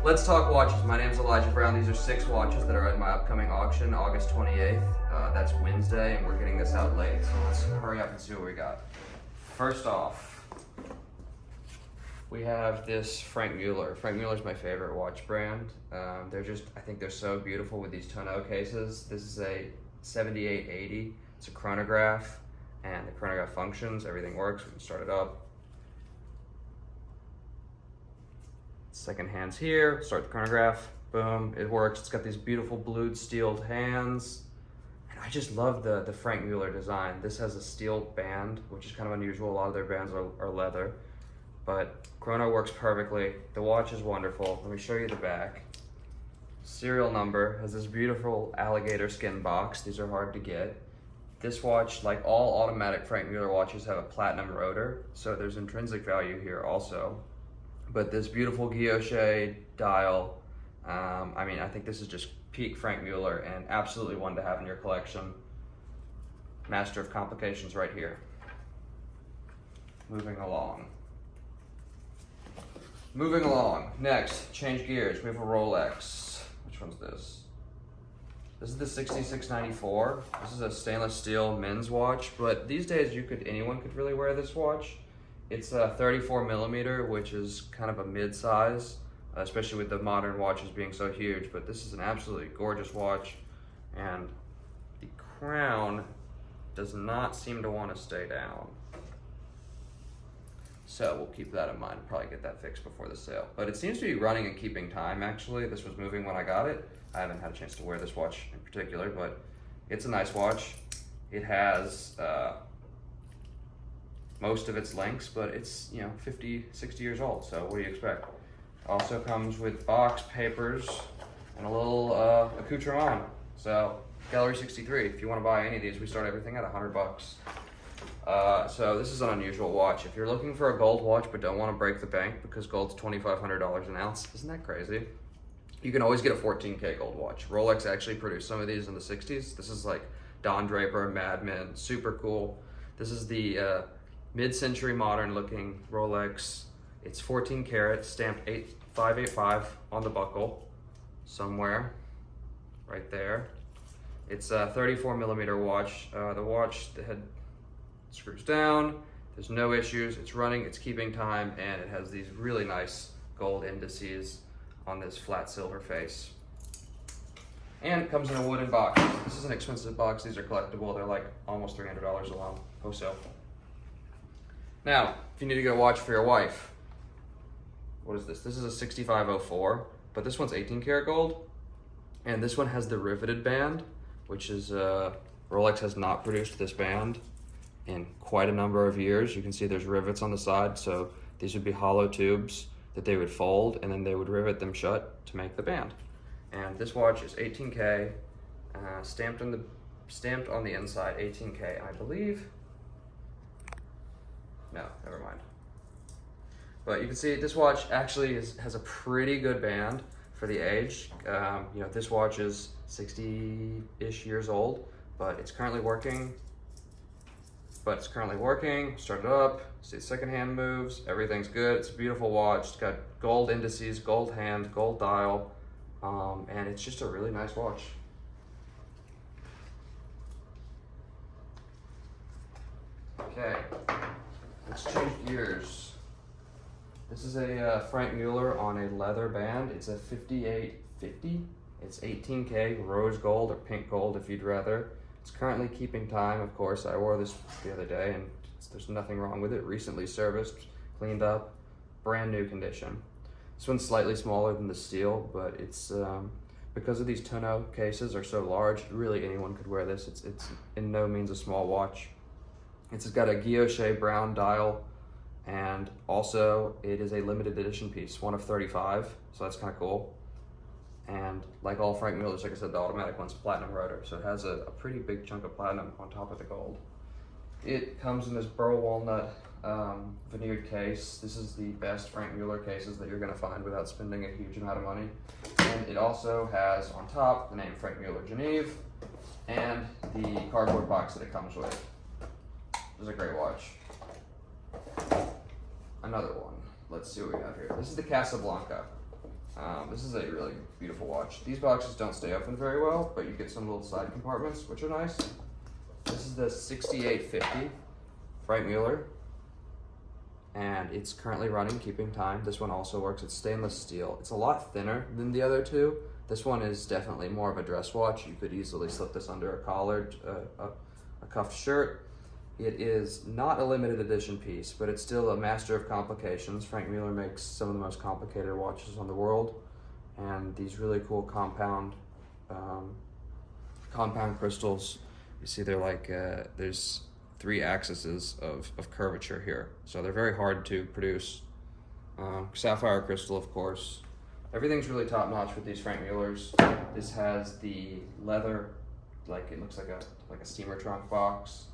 Let's talk watches. My name's Elijah Brown. These are 6 watches that are at my upcoming auction, August 28th. That's Wednesday, and we're getting this out late. So let's hurry up and see what we got. First off, we have this Franck Muller. Franck Muller's my favorite watch brand. I think they're so beautiful with these tonneau cases. This is a 7880. It's a chronograph, and the chronograph functions. Everything works. We can start it up. Second hand's here, start the chronograph, boom, it works. It's got these beautiful blued steeled hands. And I just love the Franck Muller design. This has a steel band, which is kind of unusual. A lot of their bands are leather, but chrono works perfectly. The watch is wonderful. Let me show you the back. Serial number has this beautiful alligator skin box. These are hard to get. This watch, like all automatic Franck Muller watches, have a platinum rotor, so there's intrinsic value here also. But this beautiful guilloche dial, I think this is just peak Franck Muller and absolutely one to have in your collection. Master of complications right here. Moving along. Next, change gears. We have a Rolex. Which one's this? This is the 6694. This is a stainless steel men's watch, but these days anyone could really wear this watch. It's a 34 millimeter, which is kind of a mid-size, especially with the modern watches being so huge, but this is an absolutely gorgeous watch, and the crown does not seem to want to stay down. So we'll keep that in mind, probably get that fixed before the sale. But it seems to be running and keeping time, actually. This was moving when I got it. I haven't had a chance to wear this watch in particular, but it's a nice watch. It has most of its links, but it's 50, 60 years old, so what do you expect? Also comes with box, papers, and a little accoutrement. So Gallery 63, if you want to buy any of these, we start everything at $100. So this is an unusual watch. If you're looking for a gold watch but don't want to break the bank because gold's $2,500 an ounce, isn't that crazy? You can always get a 14K gold watch. Rolex actually produced some of these in the 60s. This is like Don Draper, Mad Men, super cool. This is the mid-century modern looking Rolex. It's 14 karat, stamped 585 on the buckle somewhere right there. It's a 34 millimeter watch. The watch, the head screws down. There's no issues. It's running, it's keeping time, and it has these really nice gold indices on this flat silver face. And it comes in a wooden box. This is an expensive box. These are collectible. They're like almost $300 alone, wholesale. Now, if you need to get a watch for your wife, what is this? This is a 6504, but this one's 18 karat gold, and this one has the riveted band, which is, Rolex has not produced this band in quite a number of years. You can see there's rivets on the side, so these would be hollow tubes that they would fold, and then they would rivet them shut to make the band. And this watch is 18K, stamped on the inside, 18K, I believe. No, never mind. But you can see this watch actually has a pretty good band for the age. This watch is 60-ish years old, but it's currently working. Start it up, see the second hand moves, everything's good. It's a beautiful watch. It's got gold indices, gold hand, gold dial, and it's just a really nice watch. Okay. Let's change gears. This is a Franck Muller on a leather band. It's a 5850. It's 18K rose gold or pink gold if you'd rather. It's currently keeping time, of course. I wore this the other day and there's nothing wrong with it. Recently serviced, cleaned up, brand new condition. This one's slightly smaller than the steel, but it's because of these tonneau cases are so large, really anyone could wear this. It's in no means a small watch. It's got a guilloche brown dial, and also it is a limited edition piece, one of 35, so that's kind of cool. And like all Franck Mullers, like I said, the automatic one's platinum rotor, so it has a pretty big chunk of platinum on top of the gold. It comes in this burl walnut veneered case. This is the best Franck Muller cases that you're gonna find without spending a huge amount of money. And it also has on top the name Franck Muller Genève and the cardboard box that it comes with. This is a great watch. Another one. Let's see what we have here. This is the Casablanca. This is a really beautiful watch. These boxes don't stay open very well, but you get some little side compartments, which are nice. This is the 6850 Franck Muller, and it's currently running, keeping time. This one also works. It's stainless steel. It's a lot thinner than the other two. This one is definitely more of a dress watch. You could easily slip this under a collar, a cuffed shirt. It is not a limited edition piece, but it's still a master of complications. Franck Muller makes some of the most complicated watches in the world, and these really cool compound crystals. You see they're like, there's 3 axes of curvature here. So they're very hard to produce. Sapphire crystal, of course. Everything's really top notch with these Franck Mullers. This has the leather, like it looks like a steamer trunk box.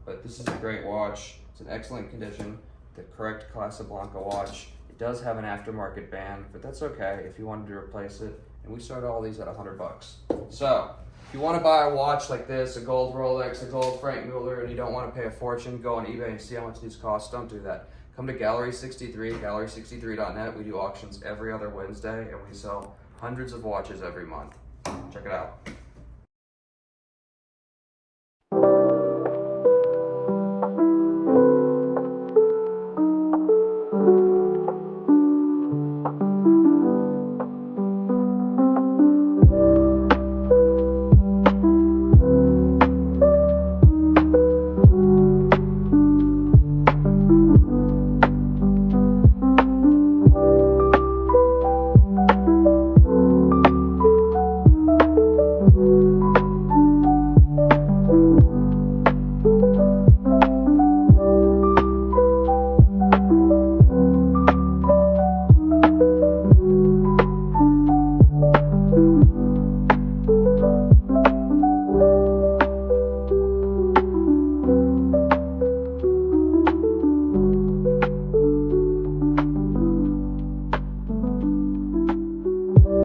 But this is a great watch. It's in excellent condition, the correct Casablanca watch. It does have an aftermarket band, but that's okay if you wanted to replace it. And we start all these at $100. So if you want to buy a watch like this, a gold Rolex, a gold Franck Muller, and you don't want to pay a fortune, go on eBay and see how much these cost. Don't do that. Come to Gallery 63, gallery63.net. We do auctions every other Wednesday, and we sell hundreds of watches every month. Check it out.